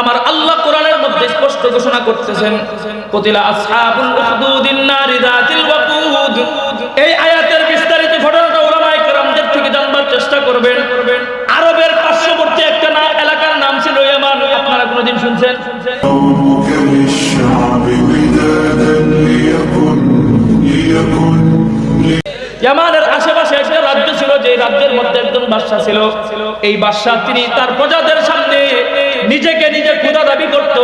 আমার আল্লাহ কোরআনের মধ্যে স্পষ্ট ঘোষণা করতেছেন, কুতিলা আসহাবুল উখদুদিন নারি যাতিল ওয়াকুদ। এই আয়াতের বিস্তারিত ঘটনাটা উলামায়ে কেরামদের থেকে জানবার চেষ্টা করবেন। আরবের পার্শ্ববর্তী একটা এলাকার নাম ছিল ইয়ামান। আপনারা কোনদিন শুনছেন? ইয়ামানের আশেপাশে একটা রাজ্য ছিল, যে রাজ্যের মধ্যে একজন বাদশা ছিল। এই বাদশা তিনি তার প্রজাদের সামনে নিজেকে নিজে খোদা দাবি করত,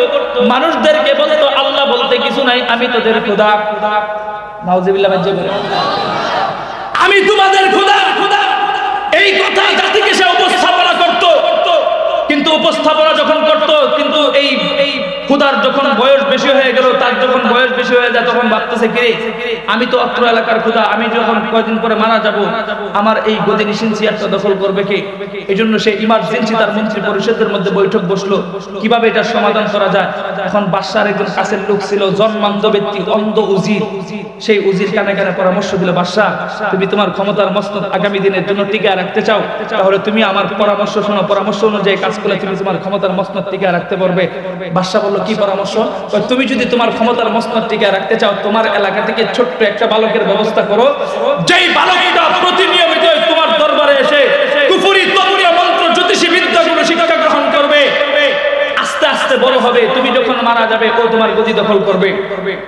মানুষদেরকে বলতো আল্লাহ বলতে কিছু নাই, আমি তোদের খোদা। নাউজুবিল্লাহ, আমি তোমাদের খোদা। এই কথা জাতিকে সে উপস্থাপনা করত, কিন্তু উপস্থাপনা যখন করত, কিন্তু এই খোদার যখন বয়স বেশি হয়ে গেল, তার যখন বয়স বেশি হয়ে যায়, তখন ভাবতেছে কি আমি তো অত্র এলাকার খোদা, আমি যখন কয়েকদিন পরে মারা যাব, আমার এই গদি নিশিন চেয়ারটা দখল করবে কে? এই জন্য সে ইমার্জেন্সি তার মন্ত্রী পরিষদের মধ্যে বৈঠক বসলো, কিভাবে এটার সমাধান করা যায়। এখন বাদশার একজন কাছের লোক ছিল, জন্মান্ধ ব্যক্তি, অন্ধ উজির। সেই উজির কানে কানে পরামর্শ দিল, বাদশা তুমি তোমার ক্ষমতার মসনদ আগামী দিনের জন্য টিকায় রাখতে চাও, তাহলে তুমি আমার পরামর্শ শোনো, পরামর্শ অনুযায়ী কাজ করলে তুমি তোমার ক্ষমতার মসনদ টিকায় রাখতে পারবে। বাদশা বলল, কি পরামর্শ? তুমি যদি তোমার ক্ষমতার মসনদ টিকায় রাখতে চাও, তোমার এলাকা থেকে ছোট্ট একটা বালকের ব্যবস্থা করো, যেই বালকটা প্রতিনিয়মিত তোমার দরবারে এসে কুফরি তন্ত্র মন্ত্র জ্যোতিষী বিদ্যাগুলো শিক্ষা গ্রহণ করবে, আস্তে আস্তে বড় হবে, তুমি যখন মারা যাবে ও তোমার গদি দখল করবে।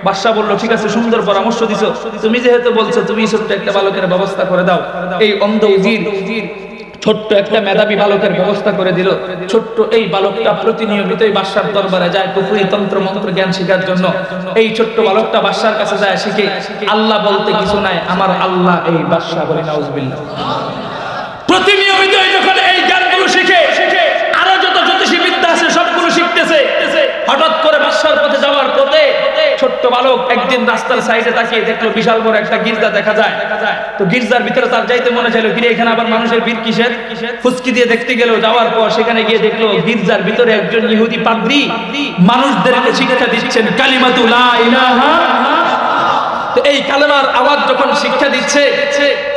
বাদশা বলল, ঠিক আছে, সুন্দর পরামর্শ দিছো, তুমি যেহেতু বলছো, তুমি ছোট্ট একটা বালকের ব্যবস্থা করে দাও। এই অন্ধ উজির ছোট্ট একটা মেধাবী বালকের ব্যবস্থা করে দিল। ছোট্ট এই বালকটা প্রতিনিয়মিতই বাদশার দরবারে যায় কুফরি তন্ত্র মন্ত্র জ্ঞান শেখার জন্য। এই ছোট্ট বালকটা বাদশার কাছে যায়, শিখে আল্লাহ বলতে কিছু নাই, আমার আল্লাহ এই। বাদশা বলে নাউজুবিল্লাহ। প্রতিনিয়মিতই যখন এই জ্ঞানগুলো শিখে, আরো যত জ্যোতিষী বিদ্যা আছে সবগুলো শিখতেছে। হঠাৎ করে বাদশার পথে যাওয়ার পথে ছোট্ট বালক একদিন রাস্তার সাইডে তাকিয়ে দেখলো বিশাল বড় একটা গির্জা দেখা যায়। তো গির্জার ভিতরে তার যাইতে মনে চাইলো, কিরে এখানে আবার মানুষের ভিড় কিসের? ফুসকি দিয়ে দেখতে গেল। যাওয়ার পর সেখানে গিয়ে দেখলো গির্জার ভিতরে একজন ইহুদি পাদ্রী মানুষদেরকে শিক্ষা দিচ্ছেন কালিমাতু লা ইলাহা। তো এই কালেমার আওয়াজ যখন শিক্ষা দিচ্ছে,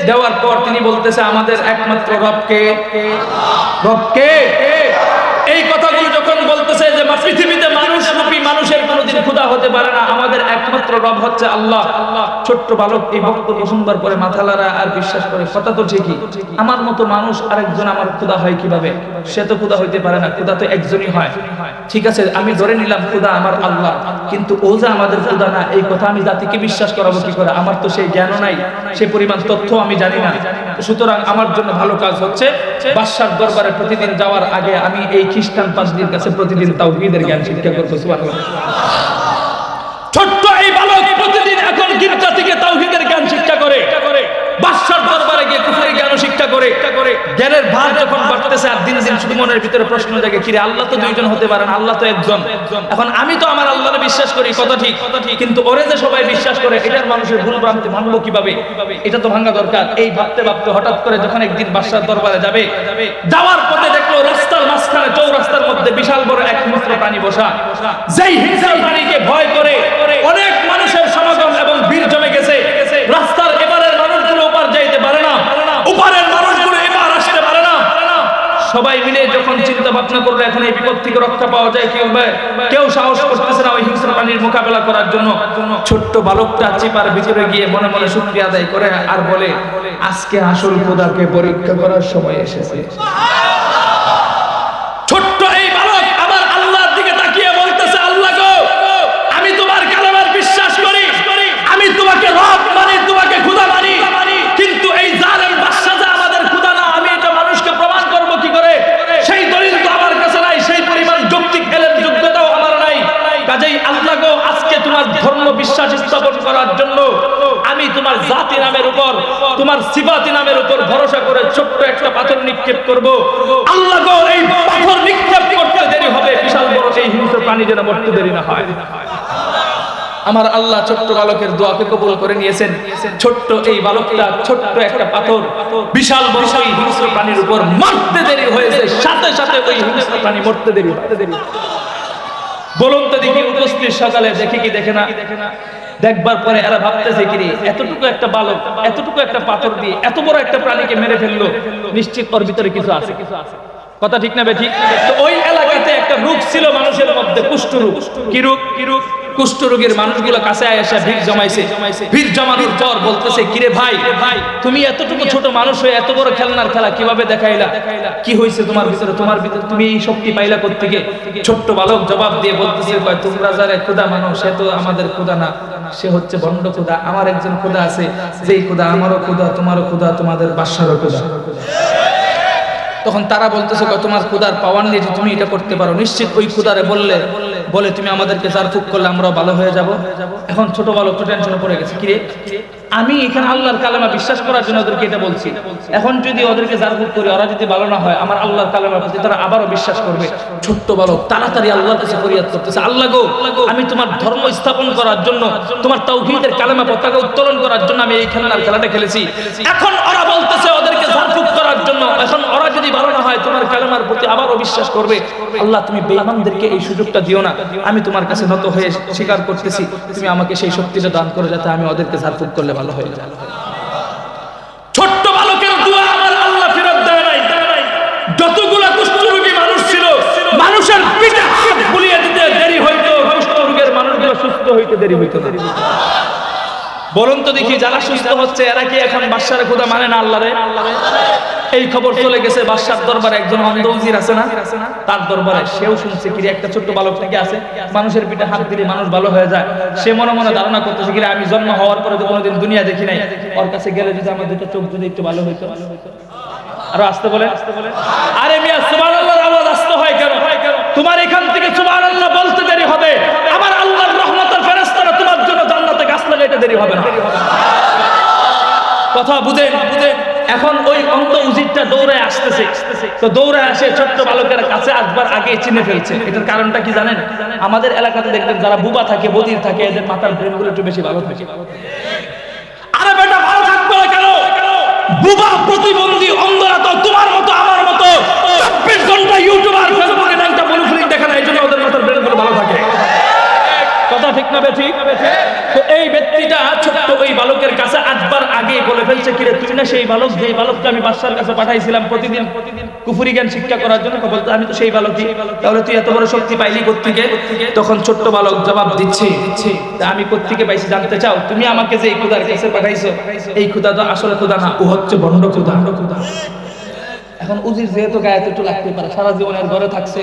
দেওয়ার পর তিনি বলতেছে, আমাদের একমাত্র রবকে। রবকে এই কথাগুলো যখন বলতেছে যে পৃথিবীতে মানুষ রূপী মানুষের কোনোদিন খোদা হতে পারে না, আমাদের একমাত্র রব হচ্ছে আল্লাহ। ছোট্ট বালক এই বক্তব্য শুনবার পরে মাথা লড়ায় আর বিশ্বাস করে, কথা তো ঠিকই, আমার মতো মানুষ আরেকজন আমার খোদা হয় কিভাবে? সে তো খোদা হইতে পারে না, খোদা তো একজনই হয়। ঠিক আছে, আমি ধরে নিলাম খোদা আমার আল্লাহ, কিন্তু ও যে আমাদের খোদা না, এই কথা আমি জাতিকে বিশ্বাস করাবো কি করে? আমার তো সেই জ্ঞানও নাই, সে পরিমাণ তথ্য আমি জানি না। সুতরাং আমার জন্য ভালো কাজ হচ্ছে বাদশার দরবারে প্রতিদিন যাওয়ার আগে আমি এই খ্রিস্টান পাদ্রীর কাছে প্রতিদিন তাওহীদের জ্ঞান শিক্ষা করব। সুবহানাল্লাহ। ছোট্ট এই বালক প্রতিদিন এখন গির্জা থেকে তাওহীদের জ্ঞান শিক্ষা করে, বাদশার দরবারে গিয়ে কুফরি জ্ঞান শিক্ষা করে। জ্ঞানের ভার যখন বাড়তেছে আর দিন দিন শুধু মনের ভিতরে প্রশ্ন জাগে, কিরে আল্লাহ তো দুইজন হতে পারে না, আল্লাহ তো একজন। এখন আমি তো আমার আল্লাহকে বিশ্বাস করি, কথা ঠিক, কিন্তু ওরে যে সবাই বিশ্বাস করে, এটার মানুষের ভুল ভ্রান্তি ভাঙবো কিভাবে? এটা তো ভাঙা দরকার। এই ভাবতে ভাবতে হঠাৎ করে যখন একদিন বাদশার দরবারে যাবে, যাওয়ার পথে দেখলো রাস্তার মাঝখানে চৌরাস্তার মধ্যে বিশাল বড় এক হিংস্র প্রাণী বসা। যেই হিংস্র প্রাণীকে ভয় করে অনেক মানুষের সমাগম এবং ভিড় জমে গেছে। রাস্তার এবারের মানুষগুলো ওপার যাইতে পারে না, ওপারের মানুষগুলো এবার আসতে পারে না। সবাই মিলে যখন চিন্তা ভাবনা করলো এখন এই বিপদ থেকে রক্ষা পাওয়া যায় কিভাবে, কেউ সাহস করতেছে না ওই হিংস্র প্রাণীর মোকাবেলা করার জন্য। ছোট্ট বালকটা চিপার ভিতরে গিয়ে মনে মনে শুকরিয়া আদায় করে আর বলে, আজকে আসল খোদাকে পরীক্ষা করার সময় এসেছে। ছোট্ট এই বালক আমার আল্লাহর দিকে তাকিয়ে বলতেছে, আল্লাহ গো, আমি তোমার কালামার বিশ্বাস করি, আমি তোমাকে রব মানি, তোমাকে খোদা মানি, কিন্তু এই জালেম বাদশা যে আমাদের খোদা না, আমি এটা মানুষকে প্রমাণ করব কি করে? সেই দলিল তো আমার কাছে নাই, সেই পরিমাণ যৌক্তিক এলেম যোগ্যতাও আমার নাই। কাজেই আল্লাহ গো, আজকে তোমার ধর্ম বিশ্বাস স্থাপন করার জন্য আমি তোমার জাতি নামের উপর, তোমার সিফাতি নামের উপর ভরসা করে ছোট্ট একটা পাথর নিক্ষেপ করব। আল্লাহ গো, এই পাথর নিক্ষেপ করতে দেরি হবে, বিশাল বড় এই হিংস্র প্রাণী যেন মরতে দেরি না হয়। আমার আল্লাহ ছোট্ট বালকের দোয়াকে কবুল করে নিয়েছেন। ছোট্ট এই বালকটা ছোট্ট একটা পাথর বিশাল বড় এই হিংস্র প্রাণীর উপর মারতে দেরি হয়েছে, সাথে সাথে ওই হিংস্র প্রাণী মরতে দেরি হতে দেরি। বলুন তো দেখি, উপস্থিত সকালে দেখে কি দেখে না? দেখবার পরে এরা ভাবতেছে, কি রে, এতটুকু একটা বালক এতটুকু একটা পাথর দিয়ে এত বড় একটা প্রাণীকে মেরে ফেললো, নিশ্চিত ওর ভিতরে কিছু আছে। কথা ঠিক না বে ঠিক? তো ওই এলাকাতে একটা রোগ ছিল মানুষের মধ্যে কুষ্ঠরোগ। কি রোগ? কুষ্ঠরোগের মানুষগুলো কাছে এসে ভিড় জমাইছে। ভিড় জমানোর পর বলতেছে, কিরে ভাই, তুমি এতটুকু ছোট মানুষ হয়ে এত বড় খেলনার খেলা কিভাবে দেখাইলা? কি হয়েছে তোমার ভিতরে? তুমি এই শক্তি পাইলা কোত্থেকে? ছোট্ট বালক জবাব দিয়ে বলতেছে, তোমরা যারা খোদা মানো সে তো আমাদের খোদা না, সে হচ্ছে ভণ্ড খোদা। আমার একজন খোদা আছে, যেই খোদা আমারও খোদা, তোমারও খোদা, তোমাদের বাদশারও খোদা। তখন তারা বলতেছে, তোমার খোদার পাওয়ার নিয়ে যে তুমি এটা করতে পারো, নিশ্চিত ওই খোদারে বলে তুমি আমাদেরকে জারফুক করলে আমরাও ভালো হয়ে যাব। এখন ছোট বালক তো টেনশনে পড়ে গেছে, কিরে আমি এখানে আল্লাহর কালেমা বিশ্বাস করার জন্য ওদেরকে এটা বলছি, এখন যদি ওদেরকে জারফুক করি, ওরা যদি ভালো না হয়, আমার আল্লাহর কালেমার প্রতি তারা আবারও বিশ্বাস করবে। ছোট্ট বালক তাড়াতাড়ি আল্লাহর কাছে ফরিয়াদ করতেছে, আল্লাহ গো, আমি তোমার ধর্ম স্থাপন করার জন্য, তোমার তাওহীদের কালেমা পতাকা উত্তোলন করার জন্য আমি এই খেলনার খেলাটা খেলেছি। এখন ওরা বলতেছে ওদেরকে জারফুক করার জন্য, এখন ওরা যদি ভালো না হয় তোমার কালেমার প্রতি আবারও বিশ্বাস করবে। আল্লাহ তুমি বেঈমানদেরকে এই সুযোগটা দিও না, আমি তোমার কাছে নত হয়ে স্বীকার করতেছি, তুমি আমাকে সেই শক্তিটা দান করে যাতে আমি ওদেরকে জারফুক করলে ভালো হয়ে যায়। ছোট্ট বালকের দোয়া আমার আল্লাহ ফেরত দেয় নাই। যতগুলা কুষ্ঠরোগী মানুষ ছিল, মানুষের পিঠে হাত বুলিয়ে দিতে দেরি হইতো, কুষ্ঠরোগের মানুষগুলো সুস্থ হইতে দেরি হইতো না। বলুন তো দেখি, যারা সুস্থ হচ্ছে এরা কি এখন বাদশার খোদা মানে না আল্লাহরে? এই খবর চলে গেছে বাদশার দরবারে, একজন অন্ধ উজির আছে না, তার দরবারে। সেও শুনছে কি একটা ছোট্ট বালক থেকে আছে, মানুষের পিঠে হাত দিলে মানুষ ভালো হয়ে যায়। সে মনে মনে ধারণা করতেছে কি আমি জন্ম হওয়ার পরে তো কোনোদিন দুনিয়া দেখি নাই, ওর কাছে গেলে যদি আমার দুটো চোখ যদি একটু ভালো হইতো। আরো আসতে বলে, আরে মিয়া সুবহানাল্লাহর আওয়াজ আসতে হয় কেন? তোমার এখান থেকে সুবহানাল্লাহ বলতে দেরি হবে, আমার আল্লাহর রহমতের ফেরেশতারা তোমার জন্য জান্নাতে গাছ লাগাইতে দেরি হবে না। কথা বুঝেন? এখন ওই অন্ধ উজিরটা দৌড়ে আসতেছে, তো দৌড়ে আসে ছোট্ট বালকের কাছে আসবার আগে চিনে ফেলছে। এটার কারণটা কি জানেন? আমাদের এলাকাতে দেখবেন যারা বুবা থাকে, বধির থাকে, এদের মাথার ব্রেনগুলো একটু বেশি ভালো থাকে। আরে বেটা ভালো থাকবে না কেন? বুবা প্রতিবন্ধী অন্ধরা তো তোমার মতো আমার মতো 24 ঘন্টা ইউটিউবার ফেসবুকে একটা মনুফিলিং দেখে না, এই জন্য ওদের মাথার ব্রেনগুলো ভালো থাকে। কথা ঠিক না বেঠিক? তো এই ব্যক্তিটা ছোট্ট ওই বালকের কাছে আসবার আগে বলে ফেলছে, কিরে তুই না সেই বালক, যেই বালককে আমি বাদশার কাছে পাঠাইছিলাম প্রতিদিন কুফরি জ্ঞান শিক্ষা করার জন্য? বলতে আমি তো সেই বালকই, তাহলে তুই এত বড় শক্তি পাইলি কোত্থেকে? তখন ছোট্ট বালক জবাব দিচ্ছে, আমি কোত্থেকে পাইছি জানতে চাও? তুমি আমাকে যে এই খোদার কাছে পাঠাইছো, এই খোদা তো আসলে খোদা না, ও হচ্ছে ভণ্ড খোদা। এখন উজির যেহেতু গায়ে একটু লাগতে পারে, সারা জীবনের ঘরে থাকছে,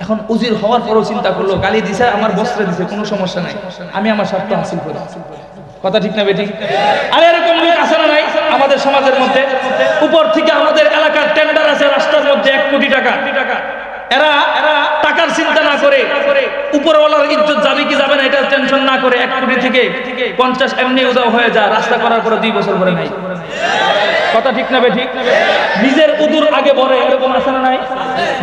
এখন উজির হওয়ার পরও চিন্তা করলো, গালি দিছে, আমার বস্ত্রে দিছে, কোনো সমস্যা নাই, আমি আমার স্বার্থ হাসিল করি। কথা ঠিক না বেঠিক? আর এরকম লোক আছে না নাই আমাদের সমাজের মধ্যে? উপর থেকে আমাদের এলাকার টেন্ডার আছে রাস্তার মধ্যে 1 কোটি টাকা, এরা টাকার চিন্তা না করে, উপরওয়ালার ইজ্জত যাবে কি যাবে না এটা টেনশন না করে 1 কোটি থেকে 50 এমনি উদাও হয়ে যায়, রাস্তা করার পরে 2 বছর পরে নাই। কথা ঠিক না বেঠিক? নিজের উদুর আগে বলে, এরকম আছে না নাই?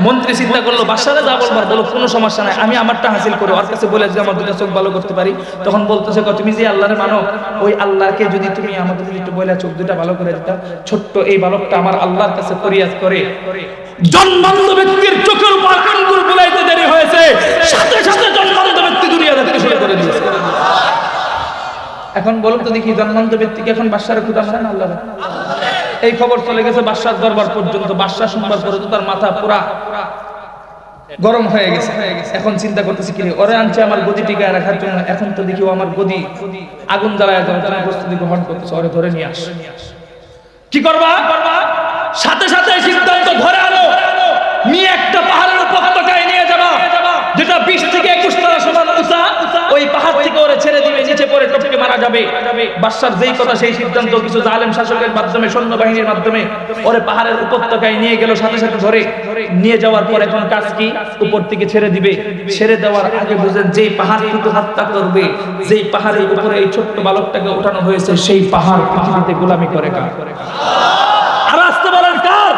মন্ত্রী চিন্তা করলো, বাদশারে যা বলবার বলো, কোনো সমস্যা নাই, আমি আমারটা হাসিল করে ওর কাছে বলে যে আমার দুটো চোখ ভালো করতে পারি। তখন বলতেছে, তুমি যে আল্লাহরে মানো, ওই আল্লাহকে যদি তুমি আমাকে একটু বলে চোখ দুটা ভালো করে দিতা। ছোট্ট এই বালকটা আমার আল্লাহর কাছে ফরিয়াদ করে, জন্মান্ধ ব্যক্তির চোখের উপর আঙ্গুল বুলাইতে দেরি হয়েছে, সাথে সাথে জন্মান্ধ ব্যক্তি দুনিয়া দেখতে শুরু করে দিয়েছে। এখন বলুন তো দেখি, জন্মান্ধ ব্যক্তিকে এখন বাদশার খোদা মানে না আল্লাহ? এই খবর চলে গেছে বাদশার দরবার পর্যন্ত। বাদশা শুনবার পরে তো তার মাথা পুরা গরম হয়ে গেছে। এখন চিন্তা করতেছি, কি ওরে আনছে আমার গদি টিকায় রাখার জন্য, এখন তো দেখি ও আমার গদি আগুন জ্বালায় দেওয়ার প্রস্তুতি গ্রহণ করতেছে, ওরে ধরে নিয়ে আস। কি করবা? সাথে সাথে সিদ্ধান্ত, ধরে আনো, নিয়ে একটা পাহাড়ের উপত্যকায় নিয়ে যাবা, যেটা 20 থেকে 21 তলা সমান উঁচা। ওই পাহাড় থেকে ওরে ছেড়ে দিবে, নিচে পড়ে টপকে মারা যাবে। বাদশার যেই কথা সেই সিদ্ধান্ত, কিছু জালেম শাসকের মাধ্যমে, সৈন্যবাহিনীর মাধ্যমে ওরে পাহাড়ের উপত্যকায় নিয়ে গেল, সাথে সাথে ধরে নিয়ে যাওয়ার পর এখন কাজ কি? উপর থেকে ছেড়ে দিবে। ছেড়ে দেওয়ার আগে বুঝেন, যেই পাহাড় কিন্তু হত্যা করবে, যেই পাহাড়ের উপরে এই ছোট্ট বালকটাকে ওঠানো হয়েছে, সেই পাহাড় পৃথিবীতে গোলামি করে কার? আর আসতে বলেন কার?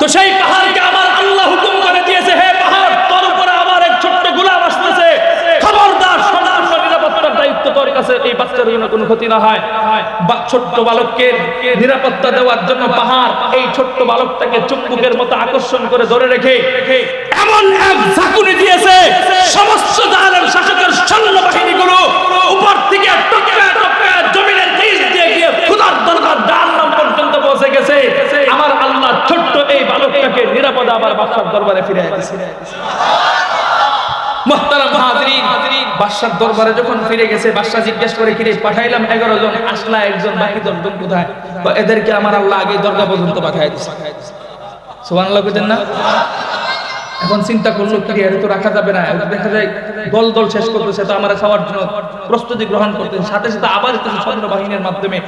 তো সেই পাহাড়কে আমার আল্লাহ হুকুম করে দিয়েছে, হে পাহাড়, তোর উপরে আবার এক ছোট্ট গোলাম আসতেছে, খবরদার, সম্পূর্ণ নিরাপত্তার দায়িত্ব তোর কাছে, এই বাচ্চার জন্য কোনো ক্ষতি না হয়। ছোট্ট বালককে নিরাপত্তা দেওয়ার জন্য পাহাড় এই ছোট্ট বালকটাকে চুম্বকের মতো আকর্ষণ করে ধরে রেখে এমন এক ঝাঁকুনি দিয়েছে, সমস্ত জালেম শাসকের সৈন্যবাহিনীগুলো উপর থেকে টপকে টপকে জমিনের নিচ দিয়ে গিয়ে খোদার দরবার জাহান্নাম পর্যন্ত পৌঁছে গেছে। আমার আল্লাহ ছোট্ট এই বালকটাকে নিরাপদে আবার বাদশার দরবারে ফিরে আসছে। মুহতারাম হাজরিন, বাদশার দরবারে যখন ফিরে গেছে, বাদশা জিজ্ঞেস করে, কিরে পাঠাইলাম 11 জন, আসলা একজন, বাকি 10 জন কোথায়? এদেরকে আমার আল্লাহ আগে দরগা পর্যন্ত পাঠায় দিয়েছে। সুবহানাল্লাহ বলেন না? এখন চিন্তা করলো, কি এর তো রাখা যাবে না, দেখা যায় দল দল শেষ করতেছে, তো আমরা খাওয়ার জন্য প্রস্তুতি গ্রহণ করতেছে। সাথে সাথে আবার কিছু সৈন্য বাহিনীর মাধ্যমে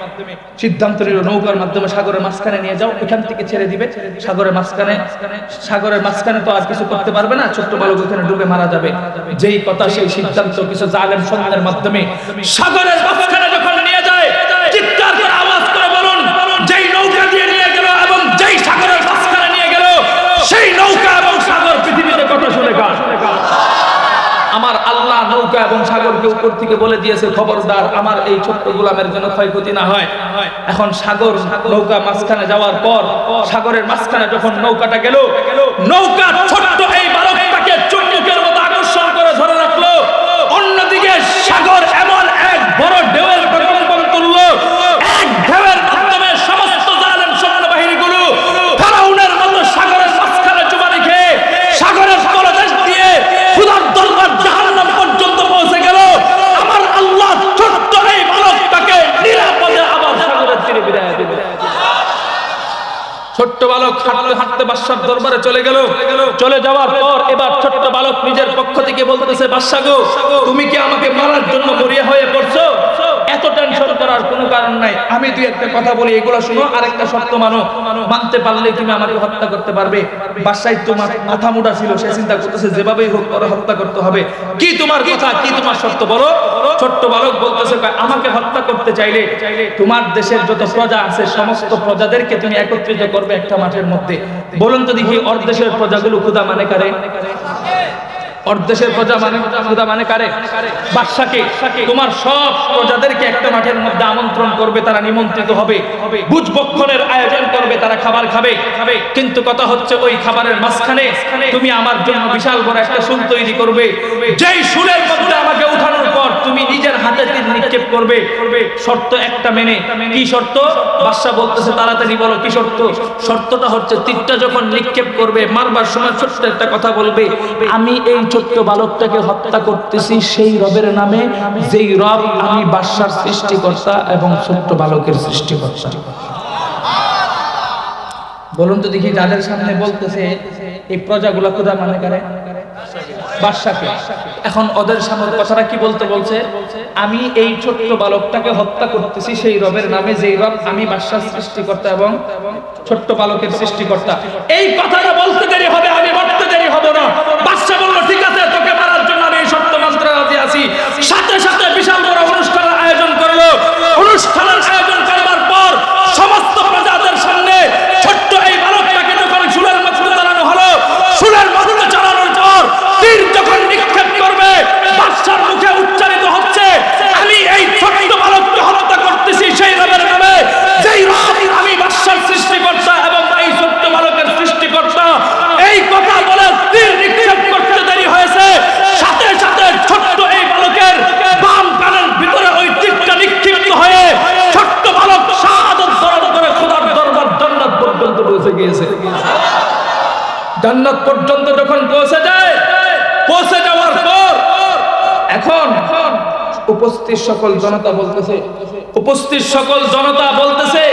সিদ্ধান্ত নিল, নৌকার মাধ্যমে সাগরের মাঝখানে নিয়ে যাও, এখান থেকে ছেড়ে দিবে সাগরের মাঝখানে তো আর কিছু করতে পারবে না, ছোট্ট বালক ওখানে ডুবে মারা যাবে। যেই কথা সেই সিদ্ধান্ত কিছু জালেম সৈন্যের মাধ্যমে সাগরের মাঝখানে যখন নিয়ে যায়, চিৎকার করে আওয়াজ করে বলুন, যেই নৌকা দিয়ে নিয়ে গেল এবং যেই সাগরের মাঝখানে নিয়ে গেল, সেই নৌকা এবং সাগর পৃথিবীতে কথা শুনে গান। আমার আল্লাহ নৌকা এবং সাগরকে উপর থেকে বলে দিয়েছে, খবরদার আমার এই ছোট্ট গোলামের জন্য ক্ষয়ক্ষতি না হয়। এখন সাগর নৌকা মাঝখানে যাওয়ার পর, সাগরের মাঝখানে যখন নৌকাটা গেল, নৌকা ছোট্ট এই বালকটাকে চুম্বকের মতো আকর্ষণ করে ধরে রাখলো। অন্যদিকে সাগর এমন এক বড় ঢেউয়ের প্রকম্পন তুললো, এক ঢেউয়ের মাধ্যমে সমস্ত জালেম সৈন্যবাহিনীগুলো ফেরাউনের মতো সাগরের মাঝখানে চুবানি খেয়ে সাগরের তলদেশ দিয়ে খোদার দরবার জাহান্নাম পর্যন্ত পৌঁছে গেল। আমার আল্লাহ ছোট্ট এই বালকটাকে নিরাপদে আবার সাগরের তীরে ফিরিয়ে দিল। ছোট্ট বালক হাঁটতে হাঁটতে বাদশার দরবারে চলে গেল। চলে যাওয়ার পর এবার ছোট্ট বালক নিজের পক্ষ থেকে বলতেছে, বাদশা গো, তুমি কি আমাকে মারার জন্য মরিয়া হয়ে পড়ছো? এত টেনশন করার কোনো কারণ নাই, আমি দুই একটা কথা বলি, এগুলো শুনো, আরেকটা শর্ত মানো, মানতে পারলে তুমি আমাকে হত্যা করতে পারবে। বাদশাই তোমার মাথা মুড়া ছিল, সে চিন্তা করতেছে যেভাবেই হোক করে হত্যা করতে হবে। কি তোমার কথা, কি তোমার শর্ত বলো? ছোট্ট বালক বলতেছে, আমাকে হত্যা করতে চাইলে তোমার দেশের যত প্রজা আছে সমস্ত প্রজাদেরকে তুমি একত্রিত করবে একটা মাঠের মধ্যে। বলুন তো দেখি, ওর দেশের প্রজাগুলো খোদা মানে কারে? ওর দেশের প্রজা মানে খোদা মানে কারে? বাদশাকে। তোমার সব প্রজাদেরকে একটা মাঠের মধ্যে আমন্ত্রণ করবে, তারা নিমন্ত্রিত হবে, ভোজভক্ষণের আয়োজন করবে, তারা খাবার খাবে। কিন্তু কথা হচ্ছে, ওই খাবারের মাঝখানে তুমি আমার জন্য বিশাল বড় একটা শুল তৈরি করবে। যেই শুলের মধ্যে আমাকে উঠানোর পর তুমি নিজের হাতে তীর নিক্ষেপ করবে, শর্ত একটা মেনে। কি শর্ত? বাদশা বলতেছে, তাড়াতাড়ি বলো কি শর্ত? শর্তটা হচ্ছে, তীরটা যখন নিক্ষেপ করবে, মারবার সময় ছোট্ট একটা কথা বলবে, আমি এই ছোট্ট বালকটাকে হত্যা করতেছি সেই রবের নামে, যেই রব আমি বাদশার সৃষ্টিকর্তা এবং ছোট্ট বালকের সৃষ্টিকর্তা। বলুন তো দেখি, যাদের সামনে বলতেছে এই প্রজাগুলা খোদা মানে কারে? বাদশাকে। এখন ওদের সামনে কথাটা কি বলতে বলছে? আমি এই ছোট্ট বালকটাকে হত্যা করতেছি সেই রবের নামে, যেই রব আমি বাদশার সৃষ্টিকর্তা এবং ছোট্ট বালকের সৃষ্টিকর্তা। এই কথাটা বলতে দেরি হবে, আমি মরতে দেরি হব না। বাদশা বলল, ঠিক আছে, তোকে মারার জন্য আমি এই শর্ত মন্ত্রে রাজি আছি। সাথে সাথে বিশাল বড় অনুষ্ঠানের আয়োজন করলো। অনুষ্ঠানের আয়োজন করবার পর সমস্ত প্রজাদের সামনে ছোট্ট এই বালকটাকে যখন শুলের মধ্যে চালানো হলো, শুলের মধ্যে চালানোর পর তীর যখন নিক্ষেপ করবে, বাদশার মুখে উচ্চারিত হচ্ছে, আমি এই ছোট্ট বালককে হত্যা করতেছি সেই রবের নামে, যেই রব আমি বাদশার সৃষ্টিকর্তা এবং এই ছোট্ট বালকের সৃষ্টিকর্তা। এই কথা বলে তীর নিক্ষেপ করতে দেরি হয়েছে, সাথে সাথে ছোট্ট এই বালকের বাম কানের ভিতরে ওই তীরটা নিক্ষিপ্ত হয়ে ছোট্ট বালক শাহাদাত বরণ করে খোদার দরবার জান্নাত পর্যন্ত পৌঁছে গিয়েছে। জান্নাত পর্যন্ত যখন পৌঁছে যায়, পৌঁছে যাওয়ার পর এখন উপস্থিত সকল জনতা বলতেছে,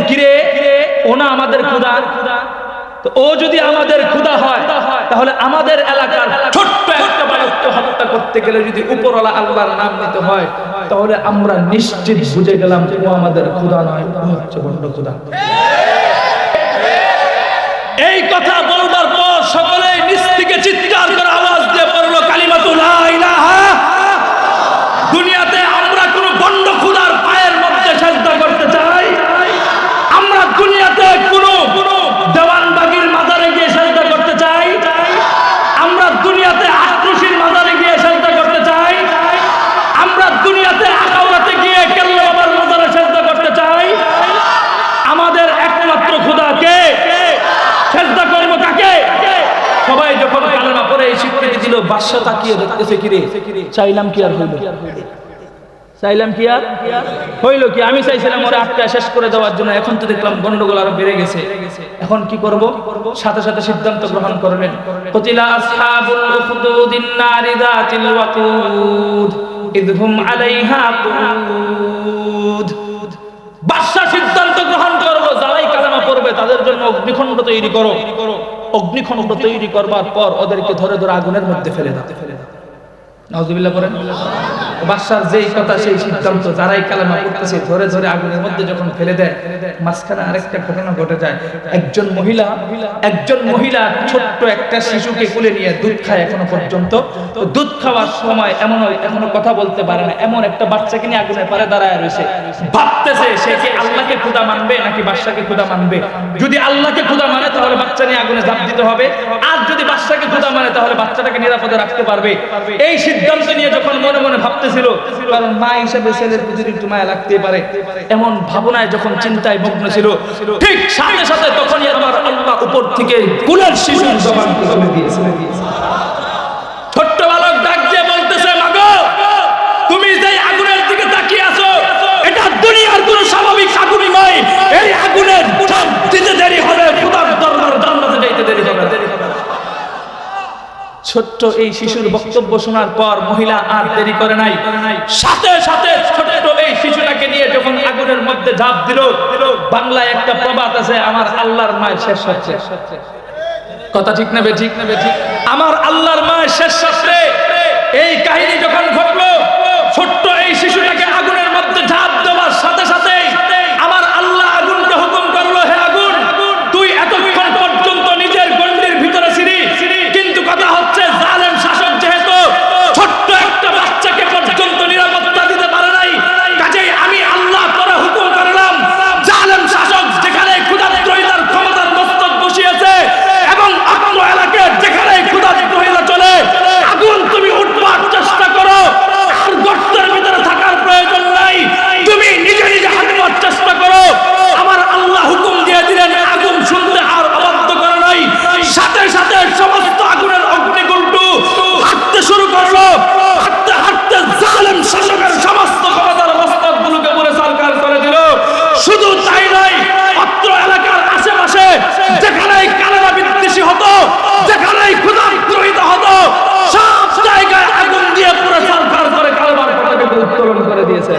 কিরে ও না আমাদের খোদা? তো ও যদি আমাদের খোদা হয়, তাহলে আমাদের এলাকার ছোট্ট একটা বালককে হত্যা করতে গেলে যদি উপরওয়ালা আল্লাহর নাম নিতে হয়, তাহলে আমরা নিশ্চিত বুঝে গেলাম ও আমাদের খোদা নয়, ও হচ্ছে বন্ড খোদা। এই কথা বলবার পর সকলে নিচ থেকে চিৎকার করে আওয়াজ দিয়ে পড়ল, কালিমাতু লা ইলাহা। দুনিয়াতে আমরা কোন বন্ড খোদার পায়ের মধ্যে সিজদা করতে চাই? আমরা দুনিয়াতে কোন দেওয়ানবাগির মাজারে গিয়ে সিজদা করতে চাই? আমরা দুনিয়াতে আক্রোশীর মাজারে গিয়ে সিজদা করতে চাই? আমরা দুনিয়াতে আখাউড়াতে গিয়ে কেল্লা বাবার মাজারে সিজদা করতে চাই? আমাদের একমাত্র খোদা কে? সিজদা করব কাকে? সবাই যখন কালেমা পড়ে এই স্বীকৃতি দিল, বাদশা তাকিয়ে দেখতেছে, কিরে চাইলাম কি আর হইল? চাইলাম কি আর হইল কি? আমি চাইছিলাম ওরা আটকায় শেষ করে দেওয়ার জন্য, এখন তো দেখলাম গন্ডগোল আরো বেড়ে গেছে। এখন কি করব? সাথে সাথে সিদ্ধান্ত গ্রহণ করলেন, কুতিলা আসহাবুল উখদুদিন নারি যাতিল ওয়াকুদ ইদহুম আলাইহা কুউদ। বাদশা সিদ্ধান্ত গ্রহণ করলো, যারাই কালেমা পড়বে তাদের জন্য অগ্নিকুণ্ড তৈরি করো। অগ্নিকুণ্ড তৈরি করবার পর ওদেরকে ধরে ধরে আগুনের মধ্যে ফেলে দাও। নাউজুবিল্লাহ করেন। বাদশার যেই কথা সেই সিদ্ধান্ত, যারাই কালেমা পড়তেছে ধরে ধরে আগুনের মধ্যে যখন ফেলে দেয়, মাঝখানে আরেকটা ঘটনা ঘটে যায়। একজন মহিলা ছোট্ট একটা শিশুকে কোলে নিয়ে দুধ খায় এখনো পর্যন্ত। দুধ খাওয়ার সময় এখনো কথা বলতে পারে না, এমন একটা বাচ্চাকে নিয়ে আগুনের পারে দাঁড়ায় রয়েছে। ভাবতেছে সে কি আল্লাহকে খোদা মানবে নাকি বাদশাকে খোদা মানবে। যদি আল্লাহকে খোদা মানে তাহলে বাচ্চা নিয়ে আগুনে ঝাঁপ দিতে হবে, আর যদি বাদশাকে খোদা মানে তাহলে বাচ্চাটাকে নিরাপদে রাখতে পারবে। এই সিদ্ধান্ত নিয়ে যখন মনে মনে ভাবতেছিল, কারণ মা হিসেবে ছেলের প্রতি একটু মায়া লাগতে পারে, এমন ভাবনায় যখন চিন্তায় মগ্ন ছিল, ঠিক সাথে সাথে তখনই আমার আল্লাহ উপর থেকে কুলের শিশুর জবান খুলে দিয়েছে। ছোট্ট বালক ডাক দিয়ে বলতেছে, মাগো তুমি যে আগুনের দিকে তাকিয়ে আছো, এটা দুনিয়ার কোনো স্বাভাবিক আগুনই নয়। এই আগুনের ঝাঁপ দিতে দেরি হবে, খোদার দরবার জান্নাতে যাইতে দেরি হবে। ছোট্ট এই শিশুর বক্তব্য শোনার পর মহিলা আর দেরি করে নাই, সাথে সাথে ছোট্ট এই শিশুটাকে নিয়ে যখন আগুনের মধ্যে ঝাঁপ দিল। বাংলায় একটা প্রবাদ আছে, আমার আল্লাহর মায়ের শেষ হচ্ছে। কথা ঠিক না বেঠিক? আমার আল্লাহর মায়ের শেষ হচ্ছে। এই কাহিনী যখন ঘটলো, ছোট্ট এই শিশুটাকে আগুনের মধ্যে ঝাঁপ দেওয়ার সাথে সাথে আমার আল্লাহ আগুনকে হুকুম করলো, হে আগুন তুই এতক্ষণ পর্যন্ত নিজের গণ্ডির ভিতরে ছিলি, কিন্তু কথা হচ্ছে জালেম শাসক যেহেতু ছোট্ট একটা বাচ্চাকে পর্যন্ত নিরাপত্তা দিতে পারে নাই, কাজেই আমি আল্লাহ তোরে হুকুম করলাম, জালেম শাসক যেখানে ক্ষুধাদ্রোহিতার ক্ষমতার মস্তক বসিয়েছে এবং অত্র এলাকায় যেখানে ক্ষুধাদ্রোহিতা চলে, আগুন তুমি উঠবার চেষ্টা করো, আর গর্তের ভিতরে থাকার প্রয়োজন নাই, তুমি নিজে নিজে হাঁটবার চেষ্টা করো। আমার আল্লাহ হুকুম দিয়ে দিলেন, আগুন শুনতে আর অবাধ্য করে নাই। সাথে সাথে সমস্ত আগুনের অগ্নিকুণ্ড হাঁটতে শুরু করলো। হাঁটতে হাঁটতে জালেম শাসকের সমস্ত ক্ষমতার মস্তকগুলোকে পুরো সরকার করে দিল। শুধু তাই নয়, অত্র এলাকার আশেপাশে যেখানেই কালেমা বিদ্বেষী হতো, যেখানেই ক্ষুধাদ্রোহিতা হতো, সব জায়গায় আগুন দিয়ে পুরো সরকার করে কালেমার পতাকাকে উত্তোলন করে দিয়েছে।